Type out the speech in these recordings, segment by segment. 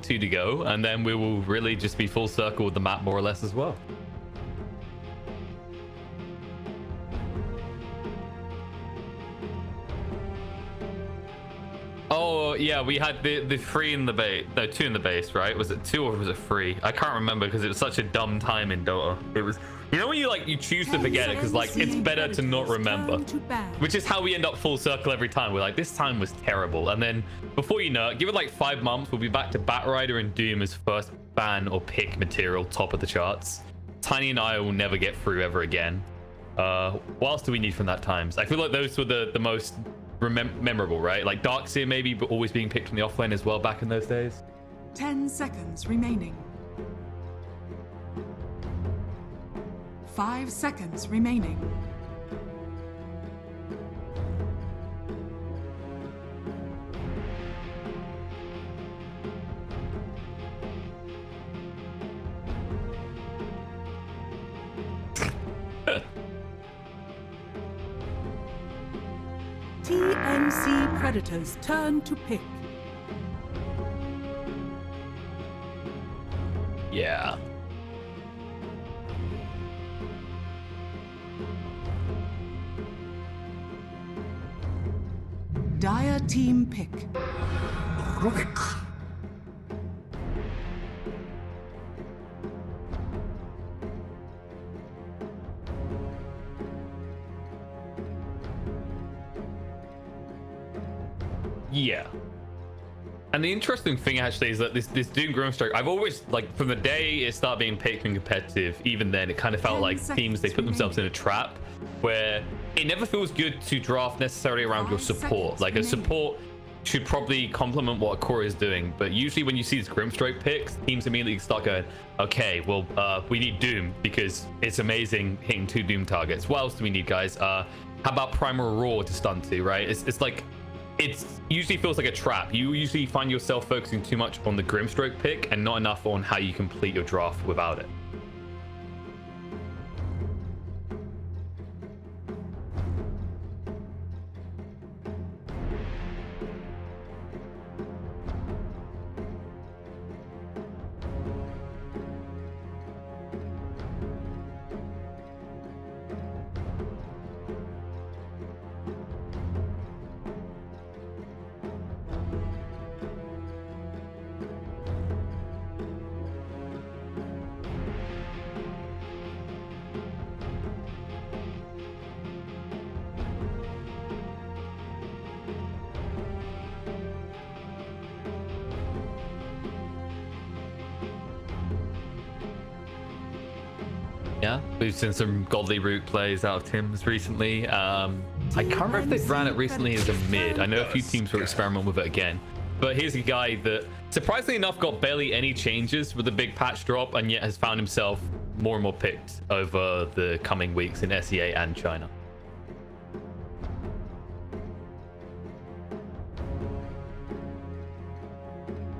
round 2 to go, and then we will really just be full circle with the map more or less as well. Oh yeah, we had the 3 in the base, no 2 in the base, right? Was it 2 or was it 3? I can't remember because it was such a dumb time in Dota. It was, you know, when you choose to forget it because like it's better to not remember, which is how we end up full circle every time. We're like, this time was terrible, and then before you know it, give it like 5 months, we'll be back to Batrider and Doom as first ban or pick material, top of the charts. Tiny and I will never get through ever again. What else do we need from that times? I feel like those were the most memorable, right? Like Darkseer maybe, but always being picked from the offlane as well back in those days. 10 seconds remaining. 5 seconds remaining. TNC Predators turn to pick. Yeah. Dire team pick. Yeah. And the interesting thing actually is that this Doom Grimstroke, I've always, like, from the day it started being picked and competitive, even then it kind of felt like teams, they put themselves in a trap where it never feels good to draft necessarily around your support. Like, a support should probably complement what a core is doing, but usually when you see these Grimstroke picks, teams immediately start going, okay, well, we need Doom because it's amazing hitting 2 Doom targets. What else do we need, guys? How about Primal Roar to stun to, right? It's like, it usually feels like a trap. You usually find yourself focusing too much on the Grimstroke pick and not enough on how you complete your draft without it. Yeah, we've seen some godly root plays out of Tim's recently. I can't remember if they ran it recently as a mid. I know a few teams were experimenting with it again. But here's a guy that, surprisingly enough, got barely any changes with the big patch drop, and yet has found himself more and more picked over the coming weeks in SEA and China.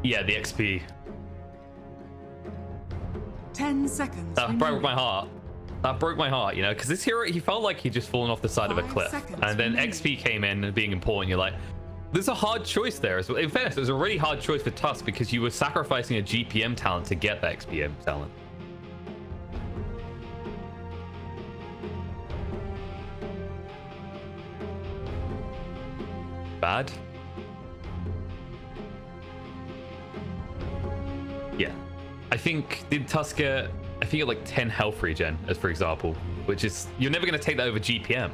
Yeah, the XP. 10 seconds. That broke my heart. That broke my heart, you know, because this hero, he felt like he'd just fallen off the side of a cliff. And then XP came in and being important. You're like, there's a hard choice there as well. In fairness, it was a really hard choice for Tusk because you were sacrificing a GPM talent to get that XPM talent. Bad? Yeah. I think, did Tusk get, I think, like 10 health regen, as for example, which is, you're never going to take that over GPM.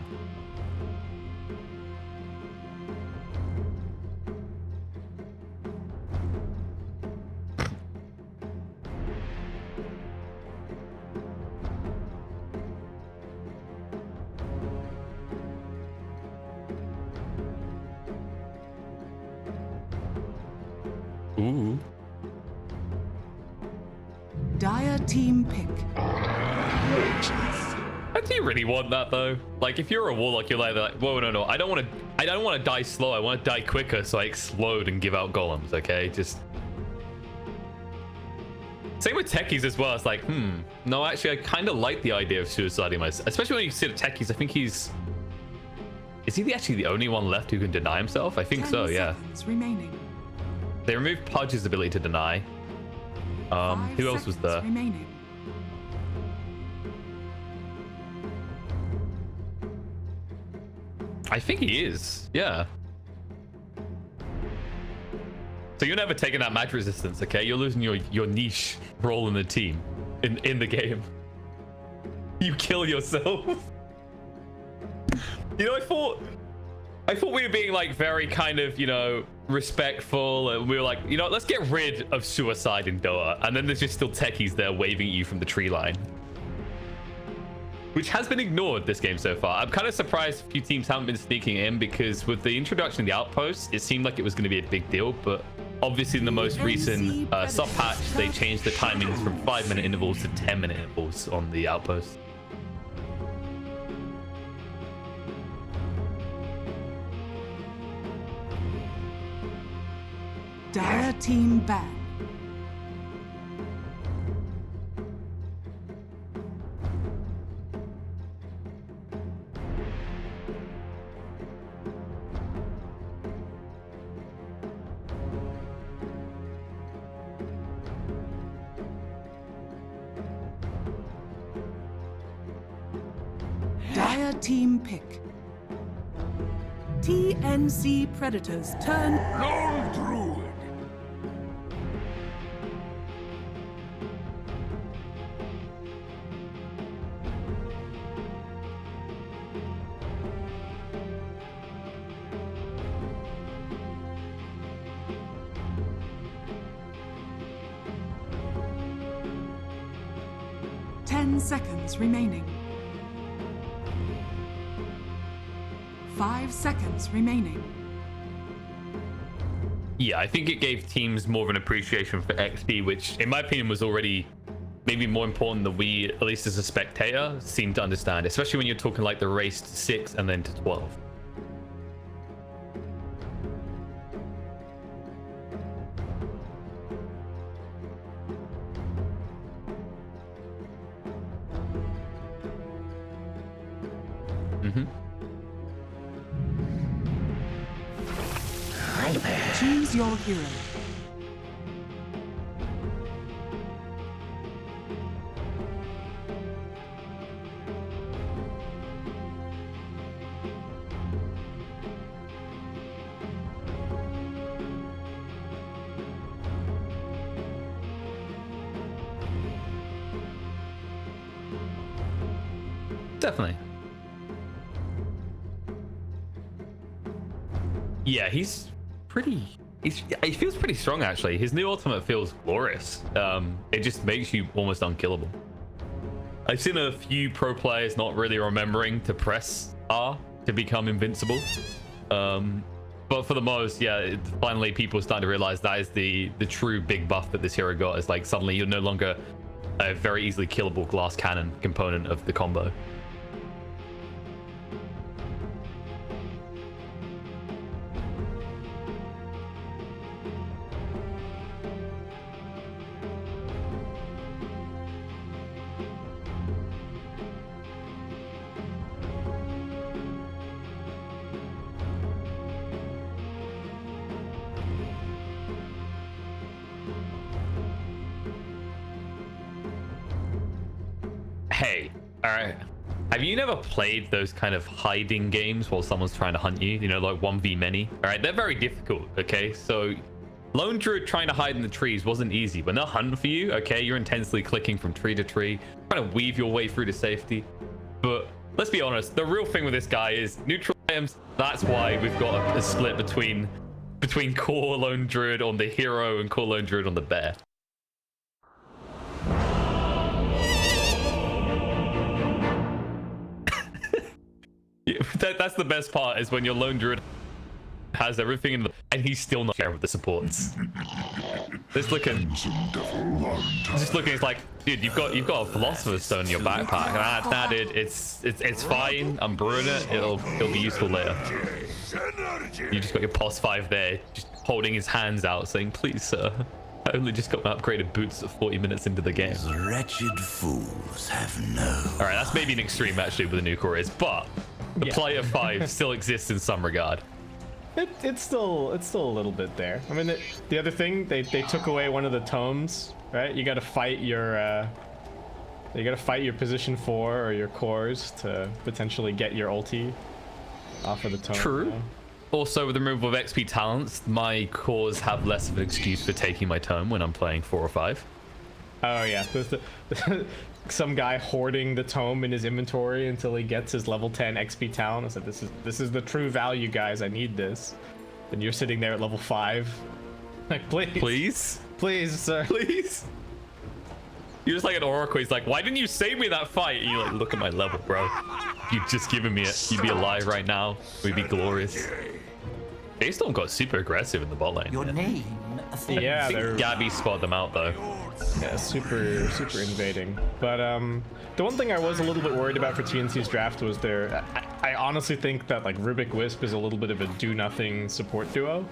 Ooh. Dire team pick. Do you really want that though? Like, if you're a warlock, you're like, whoa, no, I don't want to die slow. I want to die quicker, so I explode and give out golems. Okay, just same with techies as well. It's like, no, actually, I kind of like the idea of suiciding myself, especially when you consider techies. I think is he actually the only one left who can deny himself? I think so. Yeah. Remaining. They removed Pudge's ability to deny. Who else was there? Remaining. I think he is. Yeah. So you're never taking that match resistance, okay? You're losing your niche role in the team, in the game. You kill yourself. You know, I thought we were being like very kind of, you know, respectful, and we were like, you know, let's get rid of suicide in Dota, and then there's just still techies there waving at you from the tree line, which has been ignored this game so far. I'm kind of surprised a few teams haven't been sneaking in, because with the introduction of the outpost, it seemed like it was going to be a big deal, but obviously in the most recent sub patch, they changed the timings from 5-minute intervals to 10-minute intervals on the outpost. Dire team ban. Dire team pick. TNC Predators turn. Lord Druid. 10 seconds remaining. 5 seconds remaining. Yeah, I think it gave teams more of an appreciation for XP, which in my opinion was already maybe more important than we, at least as a spectator, seem to understand, especially when you're talking like the race to 6 and then to 12. Choose your hero. Definitely. Yeah, he feels pretty strong actually. His new ultimate feels glorious. It just makes you almost unkillable. I've seen a few pro players not really remembering to press R to become invincible. But for the most, yeah, finally people starting to realize that is the true big buff that this hero got. Is like suddenly you're no longer a very easily killable glass cannon component of the combo. Hey, all right. Have you never played those kind of hiding games while someone's trying to hunt you? You know, like 1v many. All right, they're very difficult. Okay, so Lone Druid trying to hide in the trees wasn't easy. When they're hunting for you, okay, you're intensely clicking from tree to tree, trying to weave your way through to safety. But let's be honest, the real thing with this guy is neutral items. That's why we've got a split between core Lone Druid on the hero and core Lone Druid on the bear. That's the best part, is when your Lone Druid has everything in and he's still not sharing with the supports. Just looking, it's like, dude, you've got a Philosopher's Stone in your backpack. Nah, dude, it's fine. I'm brewing it. It'll be useful later. You just got your POS 5 there, just holding his hands out, saying, "Please, sir, I only just got my upgraded boots at 40 minutes into the game." The wretched fools have no. All right, that's maybe an extreme actually with the new core is, but the player 5 still exists in some regard. It's still a little bit there. I mean, the other thing, they took away one of the tomes, right? You got to fight your position 4 or your cores to potentially get your ulti off of the tome. True. Also, with the removal of XP talents, my cores have less of an excuse for taking my tome when I'm playing 4 or 5. Oh yeah, there's some guy hoarding the tome in his inventory until he gets his level 10 XP talent. I said, this is the true value, guys. I need this. And you're sitting there at level 5. Like, please, sir, please. You're just like an oracle. He's like, why didn't you save me that fight? And you're like, look at my level, bro. You've just given me it. You'd be alive right now. We'd be glorious. J.STORM got super aggressive in the bot lane. Your name. Yeah, I think Gabby spotted them out though. Yeah, super invading. But the one thing I was a little bit worried about for TNC's draft was I honestly think that like Rubik Wisp is a little bit of a do-nothing support duo.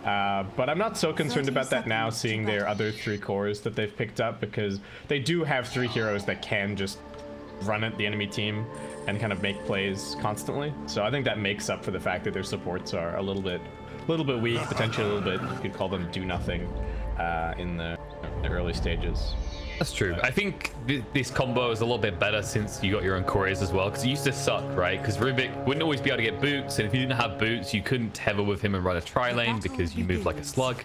But I'm not so concerned about that now, seeing their other 3 cores that they've picked up, because they do have 3 heroes that can just run at the enemy team and kind of make plays constantly. So I think that makes up for the fact that their supports are a little bit weak, potentially a little bit, you could call them do-nothing in the early stages. That's true. I think this combo is a little bit better since you got your own cores as well, because it used to suck, right? Because Rubik wouldn't always be able to get boots, and if you didn't have boots, you couldn't tether with him and run a tri-lane because you moved like a slug.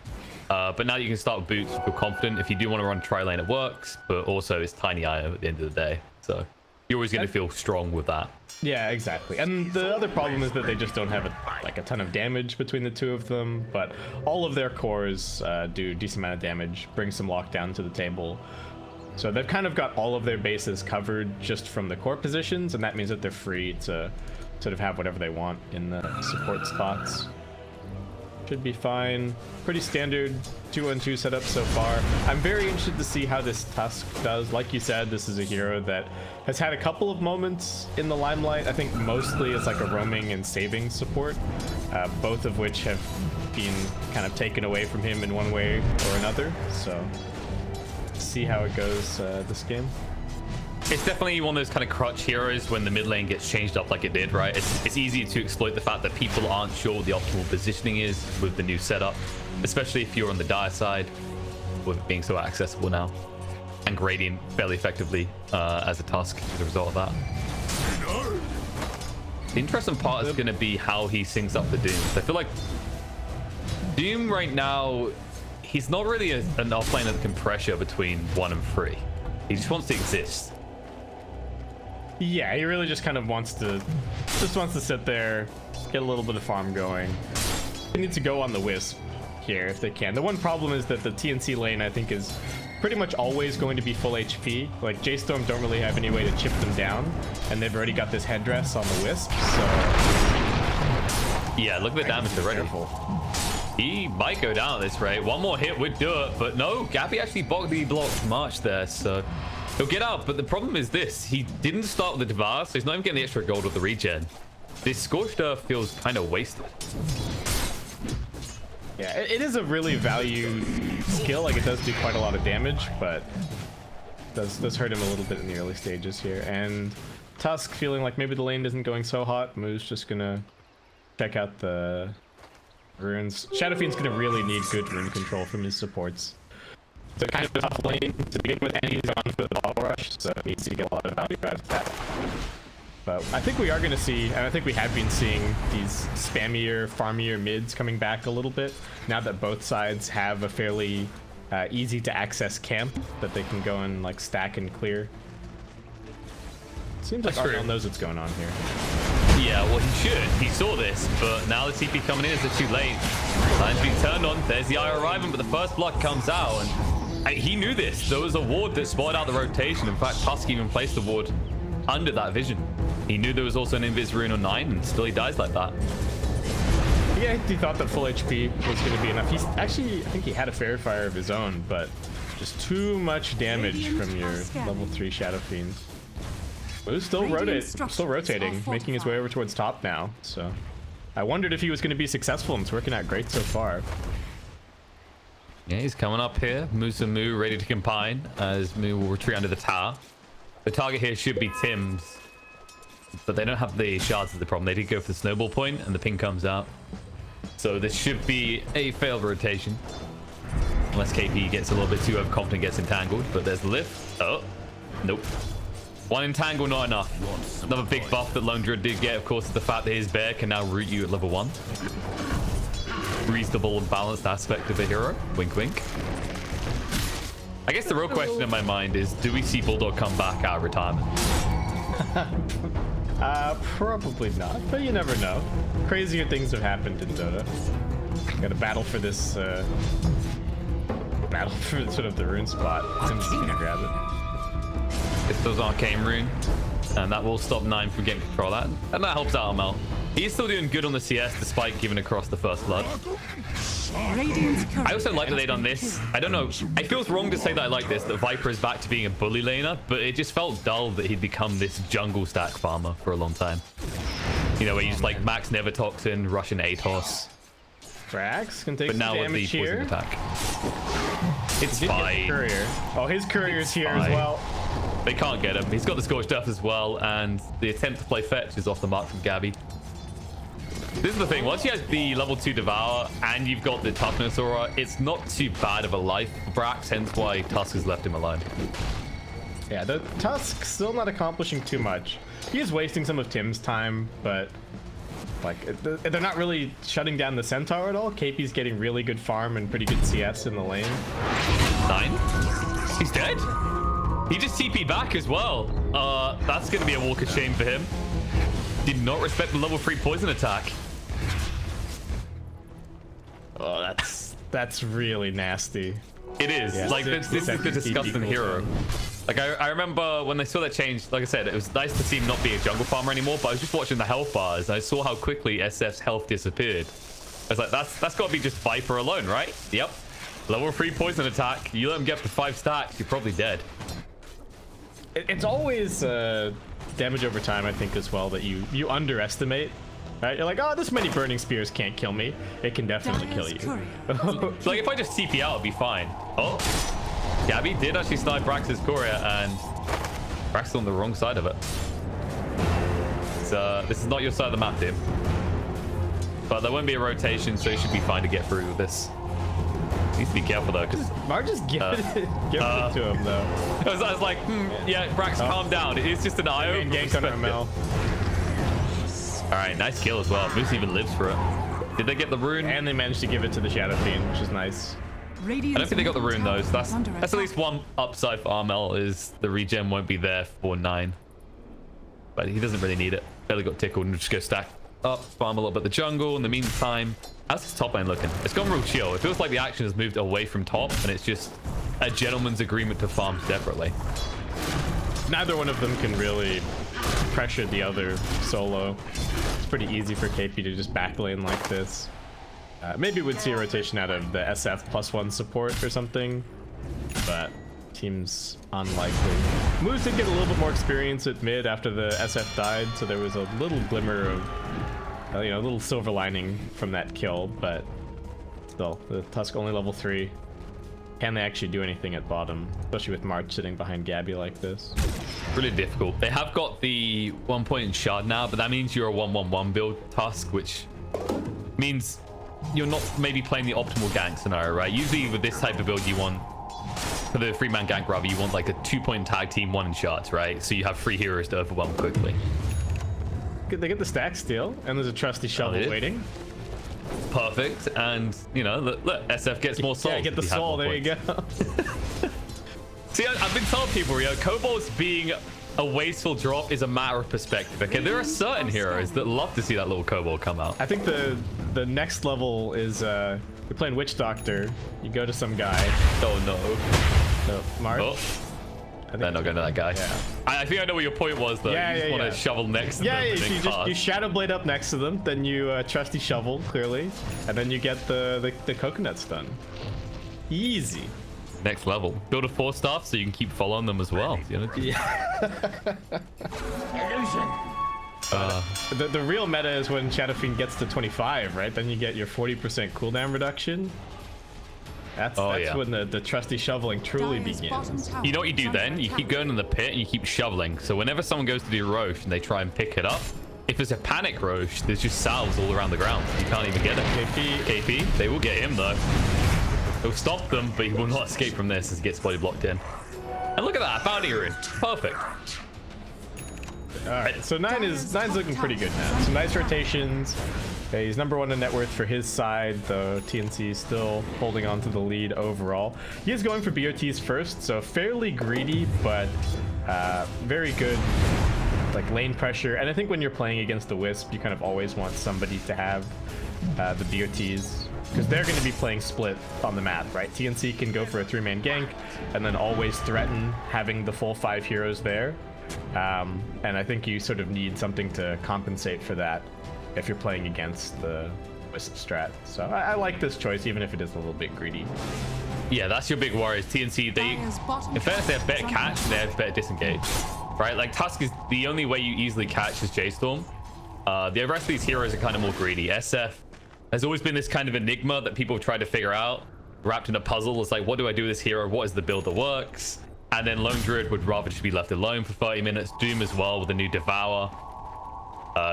But now you can start with boots and feel confident. If you do want to run tri-lane, it works, but also it's tiny IO at the end of the day. So you're always going to feel strong with that. Yeah, exactly. And the other problem is that they just don't have a ton of damage between the 2 of them, but all of their cores do a decent amount of damage, bring some lockdown to the table. So they've kind of got all of their bases covered just from the core positions, and that means that they're free to sort of have whatever they want in the support spots. Should be fine. Pretty standard 2-on-2 setup so far. I'm very interested to see how this Tusk does. Like you said, this is a hero that has had a couple of moments in the limelight. I think mostly it's like a roaming and saving support, both of which have been kind of taken away from him in one way or another. So see how it goes this game. It's definitely one of those kind of crutch heroes when the mid lane gets changed up like it did, right? It's easy to exploit the fact that people aren't sure what the optimal positioning is with the new setup, especially if you're on the dire side, with it being so accessible now, and gradient fairly effectively as a Tusk as a result of that. The interesting part is going to be how he syncs up the Dooms. I feel like Doom right now, he's not really an offlaner that can pressure between 1 and 3. He just wants to exist. Yeah, he really just kind of wants to sit there, get a little bit of farm going. They need to go on the Wisp here if they can. The one problem is that the TNC lane, I think, is pretty much always going to be full HP. Like, J.STORM don't really have any way to chip them down, and they've already got this headdress on the Wisp, so... Yeah, look at the damage already. He might go down at this rate. One more hit would do it, but no, Gabby actually blocked March there, so he'll get out. But the problem is this: he didn't start with the Devour, so he's not even getting the extra gold with the regen. This Scorched Earth feels kind of wasted. Yeah, it is a really valued skill. Like, it does do quite a lot of damage, but does hurt him a little bit in the early stages here. And Tusk feeling like maybe the lane isn't going so hot. Moo's just gonna check out the runes. Shadow Fiend's gonna really need good rune control from his supports. It's kind of a tough lane to begin with, and he's on for the bottle rush, so he needs to get a lot of value out of that. But I think we are going to see, and I think we have been seeing, these spammier, farmier mids coming back a little bit, now that both sides have a fairly easy to access camp that they can go and like stack and clear. Seems like Arnold knows what's going on here. Yeah, well, he should. He saw this, but now the TP coming in is it too late. Line's being turned on. There's the eye arriving, but the first blood comes out, and he knew this. There was a ward that spotted out the rotation. In fact, Tusk even placed the ward under that vision. He knew there was also an Invis rune on 9, and still he dies like that. Yeah, he thought that full HP was going to be enough. He's actually, I think he had a Fair Fire of his own, but just too much damage from your level 3 Shadow Fiends. But it was still rotating, making his way over towards top now. So I wondered if he was going to be successful, and it's working out great so far. Yeah, he's coming up here. Moo ready to combine as Moo will retreat under the tower. The target here should be Tim's, but they don't have the shards of the problem. They did go for the snowball point, and the ping comes out. So this should be a failed rotation. Unless KP gets a little bit too overconfident, gets entangled. But there's the lift. Oh, nope. One entangle, not enough. Another big buff that Lone Druid did get, of course, is the fact that his bear can now root you at level 1. Reasonable and balanced aspect of a hero. Wink, wink. I guess the real question in my mind is, do we see Bulldog come back out of retirement? Probably not, but you never know. Crazier things have happened in Dota. Got to battle for this, battle for sort of the rune spot. Tim's gonna grab it. It's those arcane rune, and that will stop 9 from getting control of that, and that helps out Amel. He's still doing good on the CS despite giving across the first blood. I also like that they done this. I don't know. It feels wrong to say that I like this, that Viper is back to being a bully laner, but it just felt dull that he'd become this jungle stack farmer for a long time. You know, where you just like max Nevertoxin, Russian Atos. Frax can take but now some with the damage poison here. attack. It's fine. Courier. Oh, his courier's here fine. as well. They can't get him. He's got the Scorched Earth as well, and the attempt to play fetch is off the mark from Gabby. This is the thing, once you have the level 2 Devour and you've got the Toughness Aura, it's not too bad of a life for Brax, hence why Tusk has left him alone. Yeah, the Tusk still not accomplishing too much. He is wasting some of Tim's time, but like they're not really shutting down the Centaur at all. KP's getting really good farm and pretty good CS in the lane. 9? He's dead? He just TP'd back as well. That's going to be a walk of shame for him. Did not respect the level 3 poison attack. Oh, that's really nasty. It is. Yeah. Like, this is the disgusting hero. Like, I remember when they saw that change, like I said, it was nice to see him not be a jungle farmer anymore, but I was just watching the health bars, and I saw how quickly SF's health disappeared. I was like, that's got to be just Viper alone, right? Yep. Level 3 poison attack. You let him get up to 5 stacks, you're probably dead. It's always damage over time, I think, as well, that you underestimate. Right? You're like, oh, this many burning spears can't kill me. It can definitely kill you. Like, if I just TP out, it'd be fine. Oh, Gabby did actually snipe Brax's courier, and Brax on the wrong side of it. So this is not your side of the map, Tim. But there won't be a rotation, so you should be fine to get through with this. Needs to be careful though, because Mar just give it to him though. I was like, yeah, Brax, calm down. It's just an IO. Gank on Amel. All right, nice kill as well. Moose even lives for it. Did they get the rune? And they managed to give it to the Shadow Fiend, which is nice. I don't think they got the rune though, so that's at least one upside for Armel, is the regen won't be there for 9. But he doesn't really need it. Barely got tickled, and just go stack up, farm a little bit of the jungle. In the meantime, how's his top lane looking? It's gone real chill. It feels like the action has moved away from top, and it's just a gentleman's agreement to farm separately. Neither one of them can really pressure the other solo. It's pretty easy for KP to just backlane like this. Maybe we'd see a rotation out of the SF +1 support or something, but seems unlikely. Moose did get a little bit more experience at mid after the SF died, so there was a little glimmer of, you know, a little silver lining from that kill, but still, the Tusk only level 3. Can they actually do anything at bottom, especially with March sitting behind Gabby like this? Really difficult. They have got the 1 point in shard now, but that means you're a 1-1-1 build Tusk, which means you're not maybe playing the optimal gank scenario, right? Usually with this type of build, you want, for the 3-man gank rather, you want like a 2-point tag team, 1 in shards, right? So you have 3 heroes to overwhelm quickly. They get the stack steal, and there's a trusty shovel waiting. Perfect, and you know, look, SF gets more souls. Yeah, get the soul. There you go. See, I've been telling people, you know, Kobolds being a wasteful drop is a matter of perspective. Okay, there are certain heroes that love to see that little Kobold come out. I think the next level is you're playing Witch Doctor. You go to some guy. Oh no. So March. Oh. They're not going to that guy. Yeah. I think I know what your point was, though. You just want to shovel next to them. Yeah, you Shadow Blade up next to them, then you trusty shovel, clearly, and then you get the coconuts done. Easy. Next level. Build a 4-staff so you can keep following them as well. You know? Yeah. The real meta is when Shadow Fiend gets to 25, right? Then you get your 40% cooldown reduction. That's when the trusty shoveling truly begins. You know what you do then? You keep going in the pit and you keep shoveling. So whenever someone goes to do Roche and they try and pick it up, if there's a panic roach, there's just salves all around the ground. You can't even get it. KP, they will get him though. He'll stop them, but he will not escape from this as he gets body blocked in. And look at that, bounty rune. Perfect. All right, so nine's looking pretty good now. Some nice rotations. Okay, he's number 1 in net worth for his side, though TNC is still holding on to the lead overall. He is going for BOTs first, so fairly greedy, but very good like lane pressure. And I think when you're playing against the Wisp, you kind of always want somebody to have the BOTs, because they're going to be playing split on the map, right? TNC can go for a 3-man gank and then always threaten having the full 5 heroes there. And I think you sort of need something to compensate for that if you're playing against the Wisp strat. So I like this choice, even if it is a little bit greedy. Yeah, that's your big worry. Is TNC, in fairness, they have better catch, they have better disengage, right? Like Tusk is the only way you easily catch is J.STORM. The rest of these heroes are kind of more greedy. SF has always been this kind of enigma that people try to figure out, wrapped in a puzzle. It's like, what do I do with this hero? What is the build that works? And then Lone Druid would rather just be left alone for 30 minutes. Doom as well with a new Devour.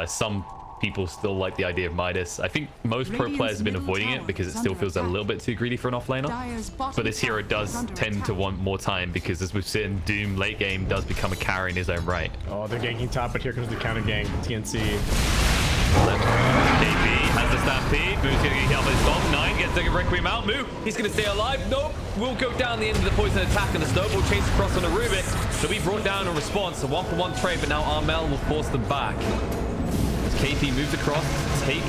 Some people still like the idea of Midas. I think most pro players have been avoiding it because it still feels a little bit too greedy for an offlaner. But this hero does tend to want more time because, as we've seen, Doom late game does become a carry in his own right. Oh, they're ganking top, but here comes the counter gank. TNC. KP has the stampede. Moo's gonna get hit by his bomb. 9 gets the Requiem out. Moo, he's gonna stay alive. Nope, will go down the end of the poison attack, and the snowball chase across on the Rubik. They'll be brought down in response. A 1-for-1 trade, but now Armel will force them back. As KP moves across to take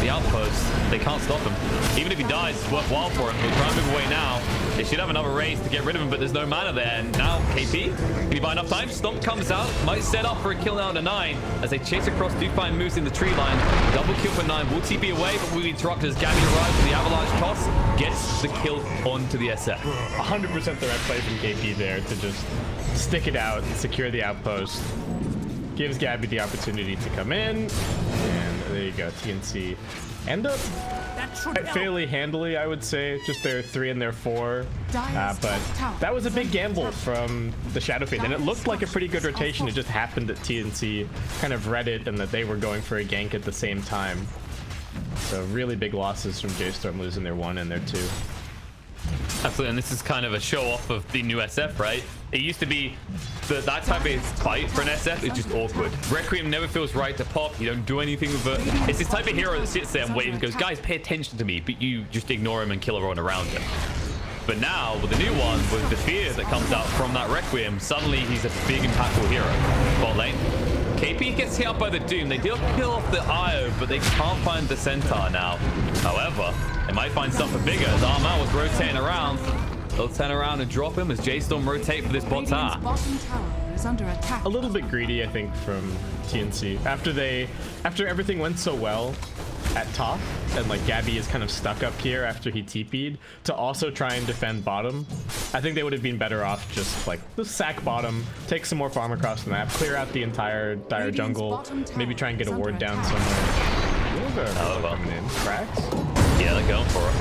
the outpost, they can't stop him. Even if he dies, it's worthwhile for him. He'll try and move away now. They should have another raise to get rid of him, but there's no mana there. And now KP, can he buy enough time? Stomp comes out, might set up for a kill now to 9 as they chase across. Do find moves in the tree line. Double kill for 9. Will TP away, but will be interrupted as Gabby arrives with the avalanche toss. Gets the kill onto the SF. 100% the right play from KP there to just stick it out and secure the outpost. Gives Gabby the opportunity to come in. And there you go, TNC end up fairly handily, I would say. Just their 3 and their 4. But that was a big gamble from the Shadow Fiend, and it looked like a pretty good rotation. It just happened that TNC kind of read it and that they were going for a gank at the same time. So really big losses from J.STORM, losing their 1 and their 2. Absolutely, and this is kind of a show off of the new SF, right? It used to be that type of fight for an SF is just awkward. Requiem never feels right to pop. You don't do anything with it. It's this type of hero that sits there and waits and goes, guys, pay attention to me, but you just ignore him and kill everyone around him. But now, with the new one, with the fear that comes out from that Requiem, suddenly he's a big, impactful hero. Bot lane. KP gets hit up by the Doom. They do kill off the IO, but they can't find the Centaur now. However, they might find something bigger as Armel was rotating around. They'll turn around and drop him as J.STORM rotate for this bot tower. A little bit greedy, I think, from TNC. After everything went so well at top, and like Gabby is kind of stuck up here after he TP'd, to also try and defend bottom, I think they would have been better off just like sack bottom, take some more farm across the map, clear out the entire dire jungle, maybe try and get a ward down somewhere. Oh, well. Cracks? Yeah, they're going for it.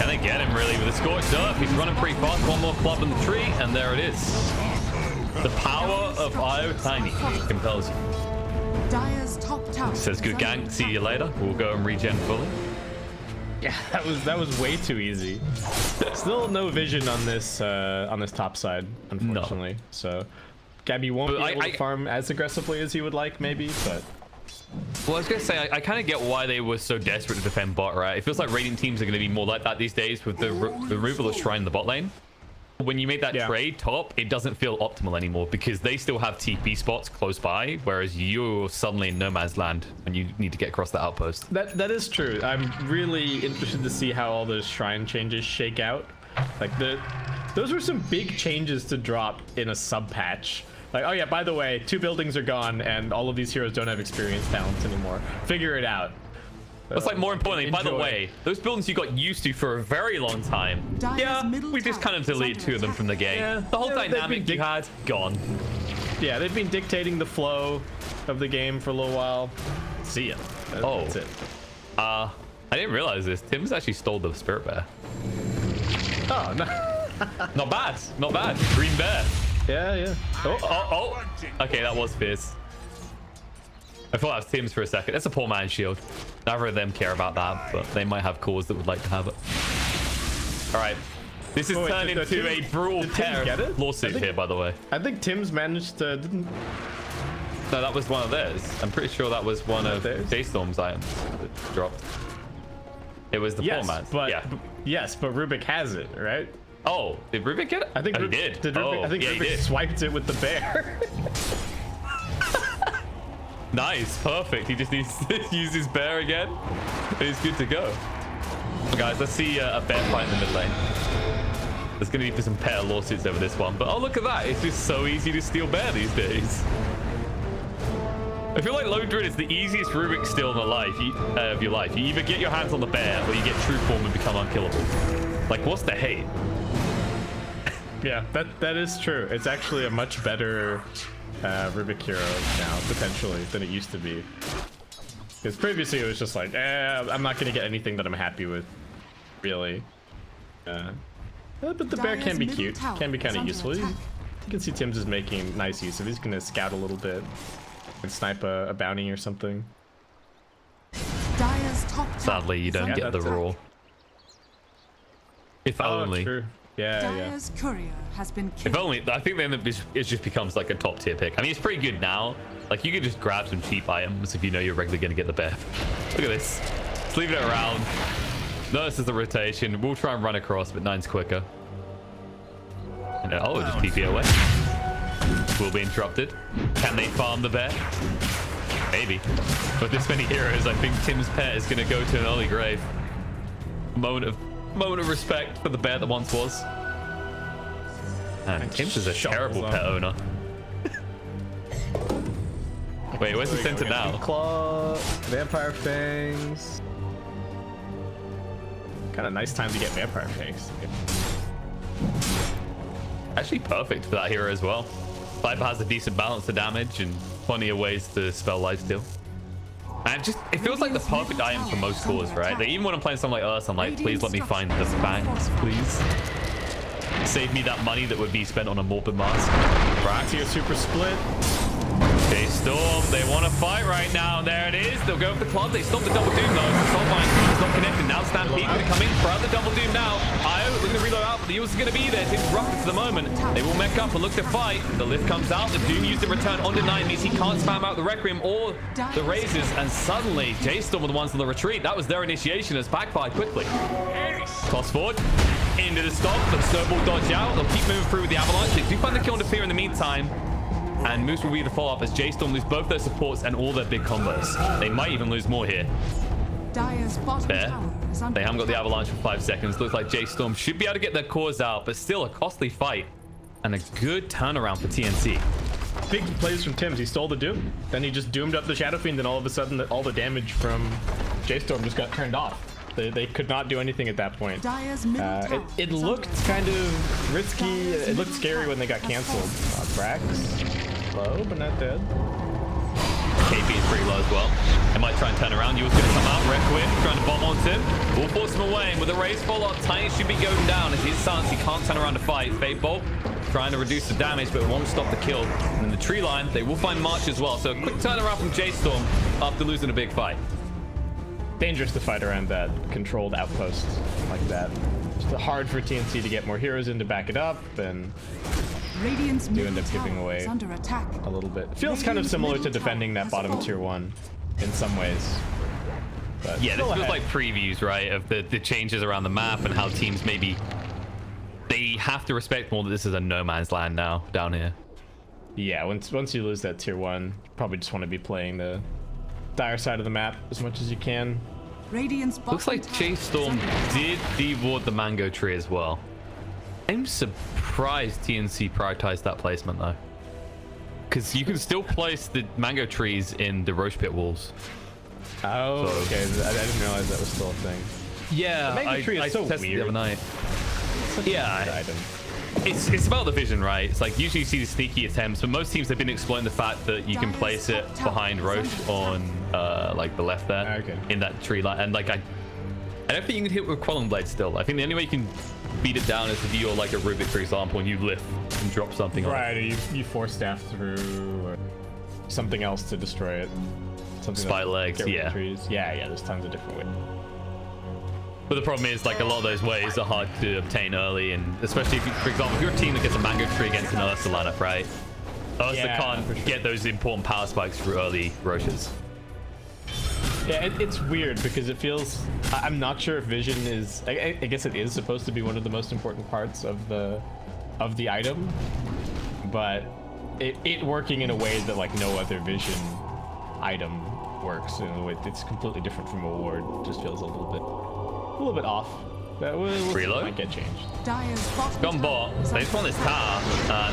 Can they get him really with a scorched earth? He's running pretty fast. One more club in the tree, and there it is. The power of IO Tiny compels you. Says good gang. See you later. We'll go and regen fully. Yeah, that was way too easy. Still no vision on this top side, unfortunately. No. So Gabby won't be able to farm as aggressively as he would like, maybe, but. Well, I was going to say, I kind of get why they were so desperate to defend bot, right? It feels like Radiant teams are going to be more like that these days with the removal of Shrine in the bot lane. When you make that trade top, it doesn't feel optimal anymore because they still have TP spots close by, whereas you're suddenly in no man's land and you need to get across the outpost. That is true. I'm really interested to see how all those Shrine changes shake out. Like, those were some big changes to drop in a sub-patch. Like, oh yeah, by the way, 2 buildings are gone and all of these heroes don't have experience talents anymore. Figure it out. It's like, more importantly, by the way, those buildings you got used to for a very long time. Yeah, we just kind of deleted 2 of them from the game. Yeah, the whole dynamic you had, gone. Yeah, they've been dictating the flow of the game for a little while. See ya. That's it. I didn't realize this. Tim's actually stole the Spirit Bear. Oh, no. Not bad. Not bad. Green Bear. Yeah. Oh. Okay, that was fierce. I thought that was Tim's for a second. That's a poor man's shield. Neither of them care about that, but they might have cores that would like to have it. All right. This is turned into a brutal pair lawsuit here, by the way. I think Tim's managed to... No, that was one of theirs. I'm pretty sure that was one of J.STORM's items that dropped. It was the poor man's. Yes, but Rubik has it, right? Oh, did Rubik get it? I think he did. I think Rubik swiped it with the bear. Nice, perfect. He just needs to use his bear again. And he's good to go. Guys, let's see a bear fight in the mid lane. There's going to be some pair lawsuits over this one. But oh, look at that. It's just so easy to steal bear these days. I feel like low druid is the easiest Rubik steal in of your life. You either get your hands on the bear or you get true form and become unkillable. Like, what's the hate? Yeah, that is true. It's actually a much better Rubik hero now, potentially, than it used to be. Because previously it was just like, I'm not going to get anything that I'm happy with, really. But the bear can be cute, can be kind of useful. You can see Tim's is making nice use of it. He's going to scout a little bit and snipe a bounty or something. Sadly, you don't get the roar. If only. True. Yeah. Dire's courier has been killed. If only. I think then it just becomes like a top tier pick. I mean, it's pretty good now. Like, you could just grab some cheap items if you know you're regularly going to get the bear. Look at this. Just leaving it around. Notices the rotation. We'll try and run across, but 9's quicker. And just TP away. Will be interrupted. Can they farm the bear? Maybe. With this many heroes, I think Tim's pet is going to go to an early grave. Moment of respect for the bear that once was. And Tim's is a terrible pet owner. Wait, where's the center now? Claw, Vampire Fangs. Kind of nice time to get Vampire Fangs. Actually perfect for that hero as well. Viper has a decent balance of damage and plenty of ways to spell lifesteal. And it feels like the perfect item for most cores, right? Like, even when I'm playing something like Earth, I'm like, please let me find the fangs, please. Save me that money that would be spent on a Morbid Mask. Right, here, super split. J.STORM, they want to fight right now. There it is. They'll go for the club. They stop the double doom though. The Soul Mine is not connected. Now Stampede going to come in for the double doom now. Io looking to reload out, but the Eagles are going to be there. It's interrupted for the moment. They will mech up and look to fight. The lift comes out. The doom used to return on denied means he can't spam out the Requiem or the Razors. And suddenly, J.STORM were the ones on the retreat. That was their initiation as backfired quickly. Toss forward. Into the stop, but Snowball dodge out. They'll keep moving through with the Avalanche. They do find the kill and Fear in the meantime. And Moose will be the follow-up as J.STORM lose both their supports and all their big combos. They might even lose more here. There. They haven't got the Avalanche for 5 seconds. Looks like J.STORM should be able to get their cores out, but still a costly fight. And a good turnaround for TNC. Big plays from Tim's. He stole the Doom. Then he just doomed up the Shadow Fiend, and all of a sudden all the damage from J.STORM just got turned off. They could not do anything at that point. It looked kind of risky. It looked scary when they got canceled. Brax, low, but not dead. KP is pretty low as well. They might try and turn around. Yu's going to come out. Requiem trying to bomb on him. We'll force him away. And with a raise follow-up, Tiny should be going down. As his stance, he can't turn around to fight. Fate Bolt trying to reduce the damage, but it won't stop the kill. And in the tree line, they will find March as well. So a quick turnaround from J.STORM after losing a big fight. Dangerous to fight around that controlled outpost like that. It's hard for TNC to get more heroes in to back it up, and do end up giving away a little bit. Feels kind of similar to defending that bottom tier 1 in some ways. But yeah, this feels like previews, right, of the changes around the map and how teams maybe they have to respect more that this is a no man's land now down here. Yeah, once you lose that tier 1, probably just want to be playing the Dire side of the map as much as you can. Looks like J.STORM did deward the mango tree as well. I'm surprised TNC prioritized that placement though, because you can still place the mango trees in the Roche Pit walls. Oh, so, okay. I didn't realize that was still a thing. Yeah, the mango tree is so tested weird. The other night. Yeah, item. It's about the vision, right? It's like usually you see the sneaky attempts, but most teams have been exploiting the fact that you can place it behind Roche on like the left there in that tree line. And like I don't think you can hit with Quelling Blade still. I think the only way you can beat it down is if you're like a Rubik, for example, and you lift and drop something on it. Right, or you force staff through or something else to destroy it. something Spy that'll legs, get rid of yeah. trees. Yeah, there's tons of different ways. But the problem is, like, a lot of those ways are hard to obtain early, and especially if, for example, if you're a team that gets a mango tree against an Ursa lineup, right? Ursa can't get those important power spikes through early Roches. Yeah, it's weird because it feels... I'm not sure if vision is... I guess it is supposed to be one of the most important parts of the item, but it working in a way that like no other vision item works. You know, it's completely different from a ward. Just feels a little bit off. But we'll might get changed. Gone bot. They just want this tower.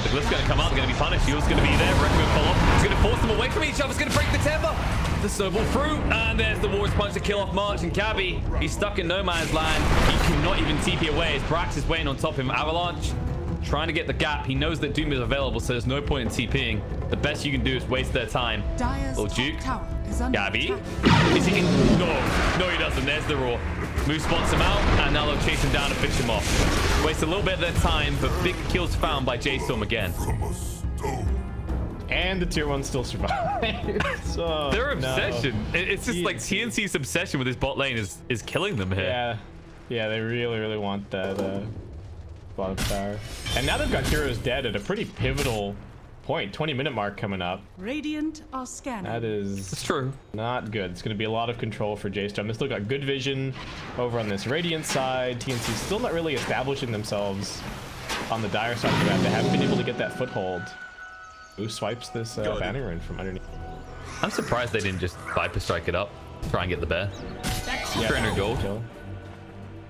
The Glyph's going to come out. Going to be punished. Yule's going to be there. Requiem will follow. He's going to force them away from each other. It's going to break the temper. The snowball through. And there's the War's Punch to kill off March and Gabby. He's stuck in no man's land. He cannot even TP away as Brax is waiting on top of him. Avalanche trying to get the gap. He knows that Doom is available, so there's no point in TPing. The best you can do is waste their time. Little Duke. Gabby. Is he in? No, he doesn't. There's the Raw. Moose spots him out, and now they'll chase him down and finish him off. Waste a little bit of their time, but big kills found by J.STORM again. And the tier 1 still survives. Oh, their obsession. No. It's just like TNC's obsession with his bot lane is killing them here. Yeah, they really want that bottom tower. And now they've got heroes dead at a pretty pivotal point. 20-minute mark coming up. Radiant are scanning. That is... It's true. Not good. It's going to be a lot of control for J.STORM. They still got good vision over on this Radiant side. TNC still not really establishing themselves on the Dire side of that. They haven't been able to get that foothold. Who swipes this banner rune from underneath? I'm surprised they didn't just Viper Strike it up. Try and get the bear. 300 gold.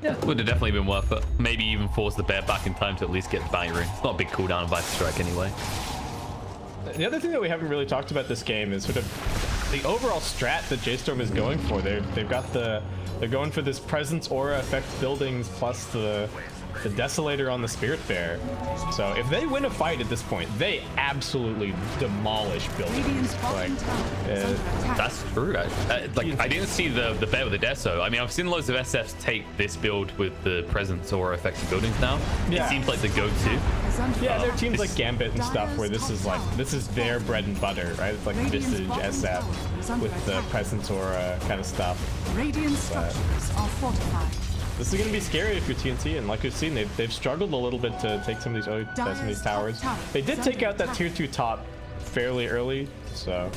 Yeah, would have definitely been worth it. Maybe even force the bear back in time to at least get the banner rune. It's not a big cooldown on Viper Strike anyway. The other thing that we haven't really talked about this game is sort of the overall strat that J.STORM is going for. They're going for this presence aura effect buildings plus the Desolator on the Spirit Bear. So if they win a fight at this point, they absolutely demolish buildings. Like, that's true. I didn't see the bear with the Deso. I mean, I've seen loads of SFs take this build with the presence aura affected buildings now. It seems like the go-to. Yeah, there are teams like Gambit and stuff where this is their bread and butter, right? It's like Visage SF with the presence aura kind of stuff. Radiant structures are fortified. This is going to be scary if you're TNC, and like we've seen, they've struggled a little bit to take some of these towers. They did take out that tier 2 top fairly early, so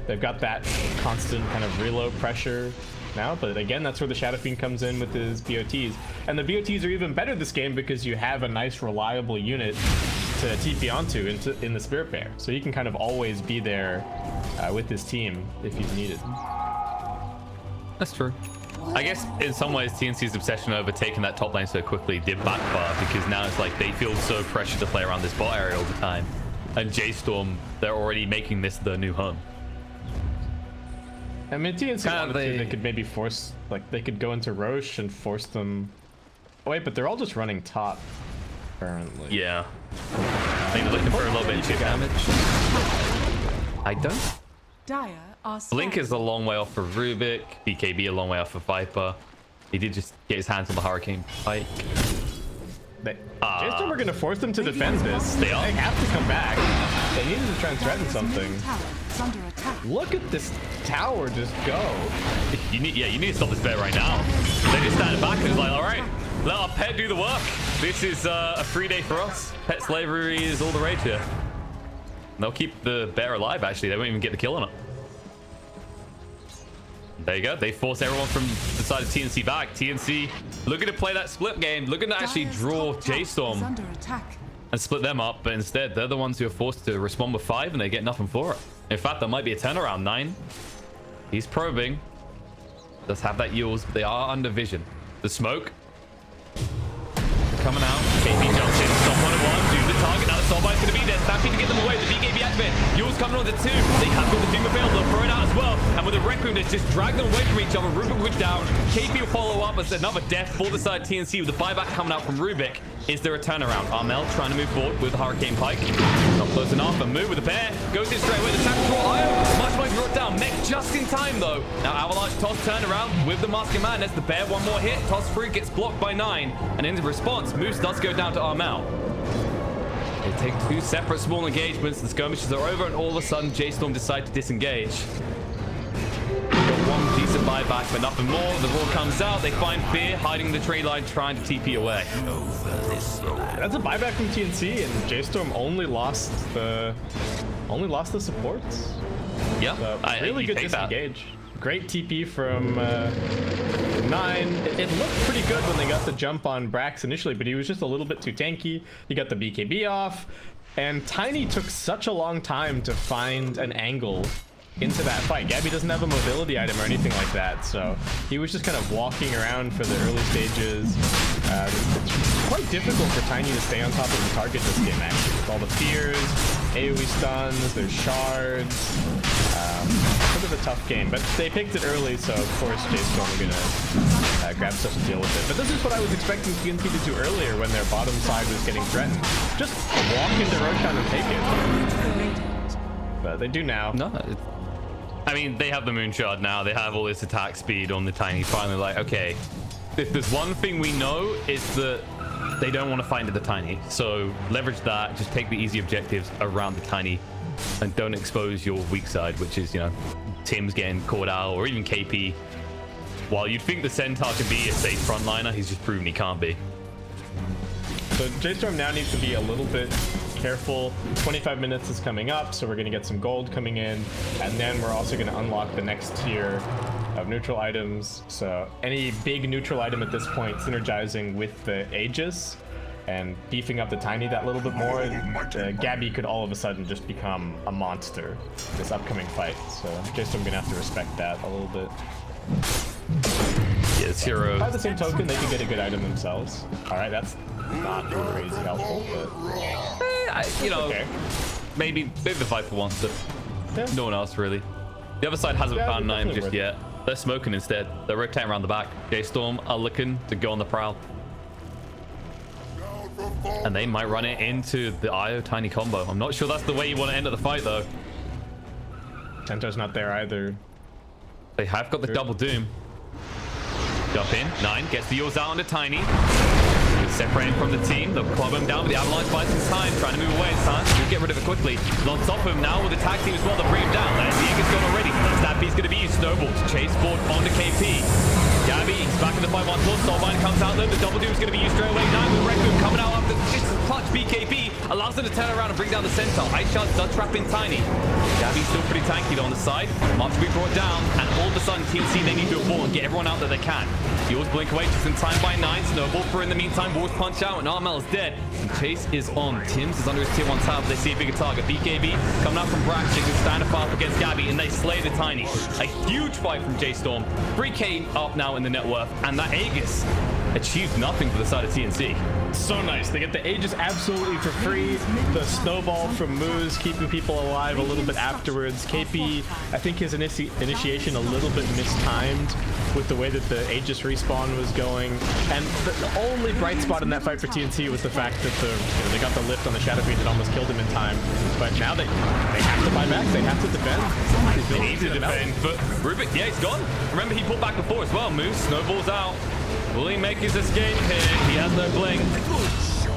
they've got that constant kind of reload pressure now. But again, that's where the Shadow Fiend comes in with his BOTs, and the BOTs are even better this game because you have a nice reliable unit to TP onto in the Spirit Bear, so you can kind of always be there with this team if you need it. That's true. I guess in some ways TNC's obsession over taking that top lane so quickly did backfire, because now it's like they feel so pressured to play around this bot area all the time, and J.STORM, they're already making this their new home. I mean, TNC they could maybe force, like they could go into Roche and force them. Oh, wait, but they're all just running top currently. Yeah, I think they're looking for a little bit of chip damage. I don't. Blink is a long way off for Rubik. BKB a long way off for Viper. He did just get his hands on the Hurricane Pike. J.STORM are going to force them to defend this. They have to come back. They needed to try and threaten something. Look at this tower just go. You need to stop this bear right now. They just stand back and it's like, all right, let our pet do the work. This is a free day for us. Pet slavery is all the rage here. And they'll keep the bear alive, actually. They won't even get the kill on it. There you go. They force everyone from the side of TNC back. TNC looking to play that split game, looking to actually draw J.STORM and split them up, but instead they're the ones who are forced to respond with 5 and they get nothing for it. In fact, there might be a turnaround. 9. He's probing. Does have that Yules, but they are under vision. The smoke coming out. KP jumps in. Stop 1-1. Do the target. Now the Soulbite's going to be there. Stampede to get them away. The BKB activate. Yules coming on to 2. They have got the Doom available. They'll throw it out as well. And with the Requiem, they just drag them away from each other. Rubik would down. KP will follow up as another death for the side TNC with the buyback coming out from Rubik. Is there a turnaround? Armel trying to move forward with Hurricane Pike. Not close enough. A move with the bear. Goes in straight away. The tactical Iron. Much might be brought down. Mech just in time though. Now Avalanche toss turn around with the Mask of Madness. The bear one more hit. Toss free gets blocked by 9. And in response, Moose does go down to Armel. They take 2 separate small engagements. The skirmishes are over and all of a sudden J.STORM decide to disengage. decent buyback, but nothing more. The roar comes out. They find Fear hiding in the tree line, trying to TP away. That's a buyback from TNC, and J.STORM only lost the supports. Yeah, So really good disengage. Great TP from 9. It looked pretty good when they got the jump on Brax initially, but he was just a little bit too tanky. He got the BKB off, and Tiny took such a long time to find an angle into that fight. Gabby doesn't have a mobility item or anything like that, so he was just kind of walking around for the early stages. It's quite difficult for Tiny to stay on top of the target this game, actually, with all the fears, AoE stuns, there's shards. Sort of a tough game, but they picked it early, so of course J.STORM are gonna grab stuff to deal with it. But this is what I was expecting TNC to do earlier when their bottom side was getting threatened. Just walk into Roshan and take it. But they do now. No, I mean, they have the Moonshard now. They have all this attack speed on the Tiny. Finally, like, okay, if there's one thing we know, it's that they don't want to find the Tiny. So leverage that. Just take the easy objectives around the Tiny, and don't expose your weak side, which is, you know, Tim's getting caught out, or even KP. While you'd think the Centaur can be a safe frontliner, he's just proven he can't be. So J.STORM now needs to be a little bit careful. 25 minutes is coming up, so we're going to get some gold coming in, and then we're also going to unlock the next tier of neutral items. So any big neutral item at this point synergizing with the Aegis and beefing up the Tiny that little bit more, Gabby could all of a sudden just become a monster this upcoming fight. So J.STORM gonna have to respect that a little bit. Yeah, Zero. By the same token, they can get a good item themselves. All right, that's not crazy helpful, but You know, okay. maybe the Viper wants it. Yeah. No one else really. The other side hasn't found they're 9 definitely just worth yet. They're smoking instead. They're rotating around the back. J.STORM are looking to go on the prowl. And they might run it into the IO Tiny combo. I'm not sure that's the way you want to enter the fight, though. Tento's not there either. They have got the double doom. Jump in. 9 gets the yours out onto Tiny. Separating from the team. They'll club him down, but the Avalanche buys his time, trying to move away in time. We'll get rid of it quickly. On top of him now with the tag team as well. They'll bring him down. There's the Eagle's gone already. Stampy's going to be used. Snowball to chase forward onto KP. Gabby, he's back in the 5-1 plus. Soulbind comes out though. The double doom is going to be used straight away. 9 with Requiem coming out after this clutch. BKB allows them to turn around and bring down the Centaur. Ice Shards does trap in Tiny. Gabby's still pretty tanky on the side. March will be brought down, and all of a sudden TNC they need to abort and get everyone out that they can. Yours blink away just in time by 9. Snowball for in the meantime. Wars punch out, and Armel is dead. And Chase is on. Tim's is under his tier 1 tower. They see a bigger target. BKB coming out from Brax. They can stand up against Gabby, and they slay the Tiny. A huge fight from J.STORM. 3k up now in the net worth, and that Aegis achieved nothing for the side of TNC. So nice. They get the Aegis absolutely for free. The snowball from Moose keeping people alive a little bit afterwards. KP, I think his initiation a little bit mistimed with the way that the Aegis respawn was going. And the only bright spot in that fight for TNC was the fact that they got the lift on the Shadow Fiend that almost killed him in time. But now they have to buy back. They have to defend. They need to defend, but Rubik, yeah, he's gone. Remember, he pulled back before as well. Moose, snowballs out. Will he make his escape here? He has no blink.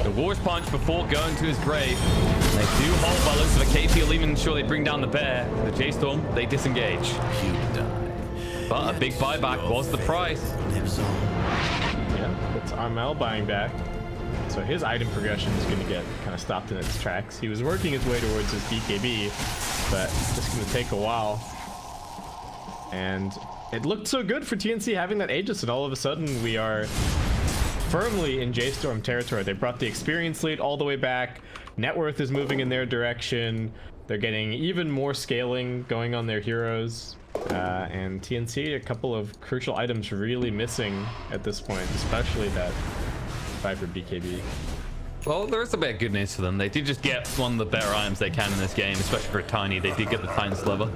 The Wars punch before going to his grave. They do hold balance, so the KP will even ensure they bring down the bear. The J.STORM, they disengage. But a big buyback was the price. Yeah, that's Armel buying back. So his item progression is going to get kind of stopped in its tracks. He was working his way towards his BKB, but it's just going to take a while. And it looked so good for TNC having that Aegis, and all of a sudden we are firmly in J.STORM territory. They brought the experience lead all the way back. Net worth is moving in their direction. They're getting even more scaling going on their heroes. And TNC, a couple of crucial items really missing at this point, especially that Viper BKB. Well, there is a bit of good news for them. They did just get one of the better items they can in this game, especially for a Tiny. They did get the Titan Sliver.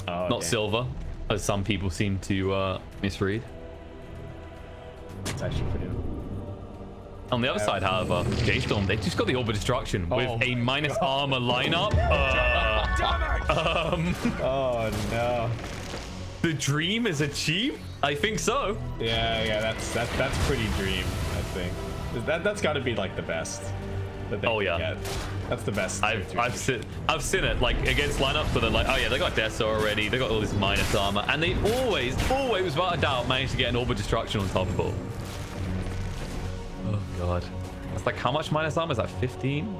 Oh, Not silver, as some people seem to misread. It's actually pretty. On the other side, however, J.STORM, they just got the Orb of Destruction with a minus armor lineup. Oh no. The dream is achieved? I think so. Yeah, that's pretty dream, I think. That's got to be like the best. that they Oh, can yeah. get. That's the best. I've seen it like against lineups where they're like, oh yeah, they got Dessa already, they got all this minus armor, and they always without a doubt manage to get an orb of destruction on top of it. Oh god, that's like how much minus armor is that? 15?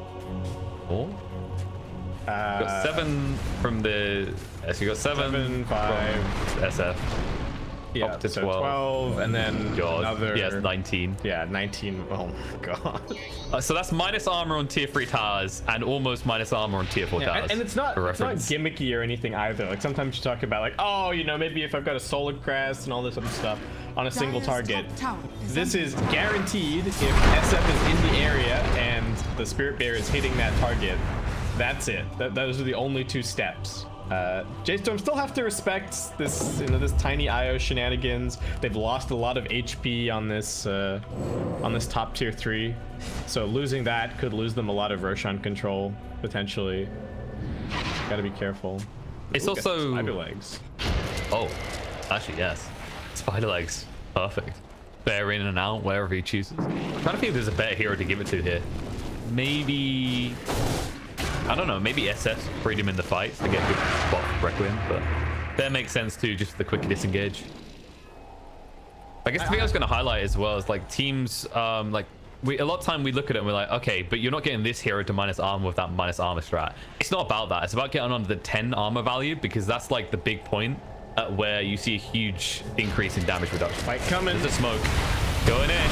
4? Got 7 from the. So you got 7 5 from SF. Yeah, up to so 12. and then God. another. Yes, 19. Yeah, 19. Oh my god. So that's minus armor on tier 3 towers and almost minus armor on tier 4 towers. And it's not for it's not reference. gimmicky or anything either. Like sometimes you talk about like, oh, you know, maybe if I've got a solar crest and all this other stuff on a single Dire's target. top tower is This under is guaranteed if SF is in the area and the Spirit Bear is hitting that target. That's it. Those are the only 2 steps. J.STORM still have to respect this, you know, this tiny IO shenanigans. They've lost a lot of HP on this top tier 3, so losing that could lose them a lot of Roshan control potentially. Got to be careful. It's also spider legs. Oh, actually yes, spider legs, perfect. Bear in and out wherever he chooses. I'm trying to think if there's a better hero to give it to here. Maybe. I don't know, maybe SF freed him in the fights to get a good spot for Requiem, but that makes sense too, just for the quicker disengage. I guess the thing I was going to highlight as well is like teams, like a lot of time we look at it and we're like, okay, but you're not getting this hero to minus armor with that minus armor strat. It's not about that. It's about getting under the 10 armor value, because that's like the big point where you see a huge increase in damage reduction. Fight coming. There's a smoke. Going in.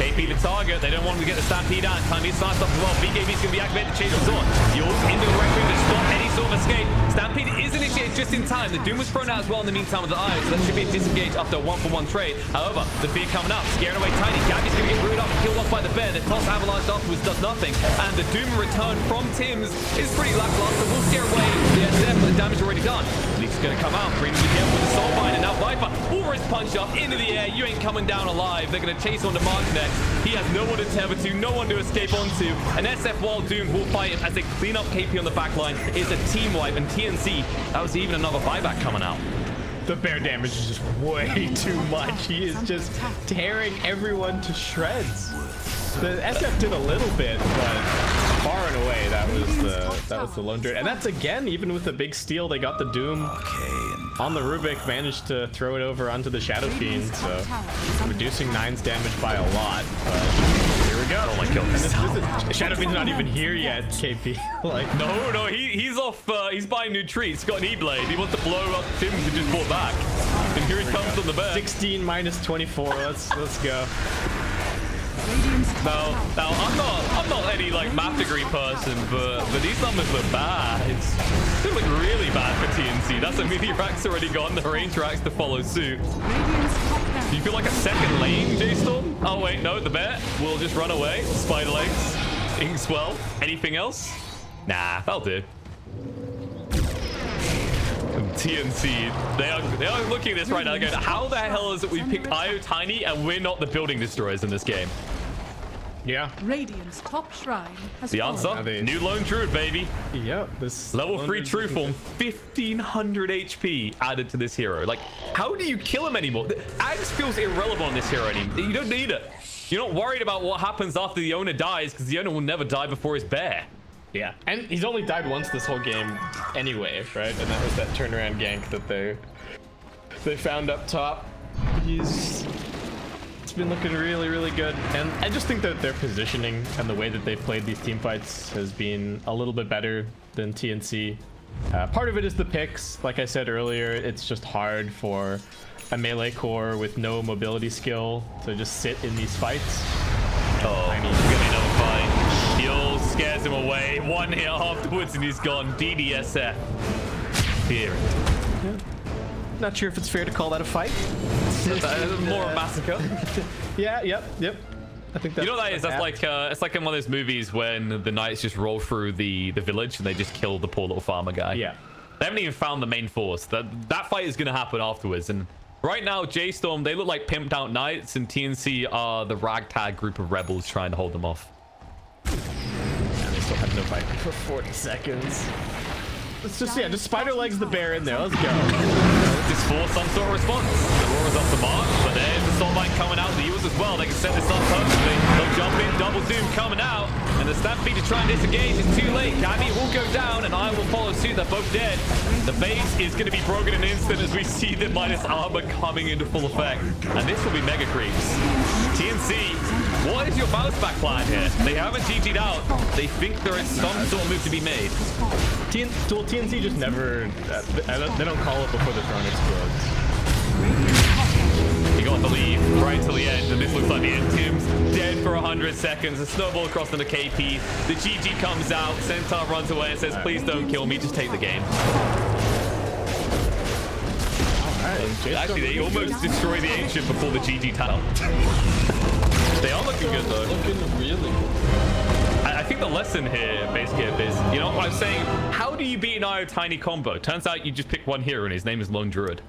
KP the target. They don't want to get the stampede out. Time needs to start off as well. BKB's going to be activated to change the sword. Yours into the Requiem to stop any sort of escape. Stampede is initiated just in time. The Doom was thrown out as well in the meantime with the Eye, so that should be a disengage after a 1-for-1 trade. However, the fear coming up, scaring away Tiny. Gabby's going to get rooted up and killed off by the bear. The toss avalanche afterwards does nothing. And the Doom return from Tim's is pretty lackluster. We'll scare away the SF, but the damage already done. Leaf's going to come out. Freedom to be careful with the Soulbind, and now Viper will wrist punch up into the air. You ain't coming down alive. They're going to chase on to Mark next. He has no one to tether to, no one to escape onto. And SF Wild Doom will fight him as they clean up KP on the back line. It's a team wipe, and TNC, that was even another buyback coming out. The bear damage is just way too much. He is just tearing everyone to shreds. The SF did a little bit, but far and away that was the lone dirt. And that's again, even with the big steal, they got the Doom on the Rubik, managed to throw it over onto the Shadow Fiend, so reducing 9's damage by a lot. But here we go. Oh my god. Shadow Fiend's not even here yet, KP. Like No, he's off. He's buying new treats. He's got an E-Blade. He wants to blow up Tim who just bought back. And here he comes on the bear. 16 minus 24. Let's go. Now I'm not any like math degree person, but these numbers look bad. They look really bad for TNC. That's a mini rack's already gone. The range racks to follow suit. Do you feel like a second lane, J.STORM? Oh wait, no, the bear will just run away. Spider legs, Inkswell. Anything else? Nah, that'll do. TNC, they are looking at this right now going, how the hell is it we picked IO Tiny and we're not the building destroyers in this game? Yeah. Radiant's top shrine has The fallen. answer? New Lone Druid, baby. Yep. This Level 3 True Form, 1500 HP added to this hero. Like, how do you kill him anymore? Axe feels irrelevant on this hero anymore. You don't need it. You're not worried about what happens after the owner dies, because the owner will never die before his bear. Yeah, and he's only died once this whole game anyway, right? And that was that turnaround gank that they found up top. It's been looking really, really good. And I just think that their positioning and the way that they've played these team fights has been a little bit better than TNC. Part of it is the picks. Like I said earlier, it's just hard for a melee core with no mobility skill to just sit in these fights. Oh, I mean, it's gonna be another fight. Heal scares him away. One hit afterwards and he's gone. DDSF. Fear it. yeah. Not sure if it's fair to call that a fight. More a massacre. Yeah, yep. I think that's, You know what that is? That's like it's like in one of those movies when the knights just roll through the village and they just kill the poor little farmer guy. Yeah. They haven't even found the main force. That fight is gonna happen afterwards. And right now, J.STORM, they look like pimped out knights, and TNC are the ragtag group of rebels trying to hold them off. And they still have no fight for 40 seconds. Let's just, just spider legs the bear in there. Let's go. just force some sort of response. Aurora's off the mark, but there's the Soul Mine coming out. The Eagles as well. They can set this up perfectly. They'll jump in, double doom coming out, and the Stampede to try and disengage is too late. Gabby will go down, and I will follow suit. They're both dead. The base is going to be broken in an instant as we see the minus armor coming into full effect, and this will be mega creeps. TNC, what is your bounce back plan here? They haven't GG'd out. They think there is some sort of move to be made. TNC just never, they don't call it before the throne explodes. He got the lead right till the end, and this looks like the end. Tim's dead for 100 seconds. A snowball across into KP. The GG comes out. Centaur runs away and says, please don't kill me, just take the game. Actually, they almost destroy the Ancient before the GG tunnel. They are looking good, though. Looking really good. I think the lesson here, basically, is, you know what I'm saying? How do you beat an IO Tiny combo? Turns out you just pick one hero, and his name is Lone Druid.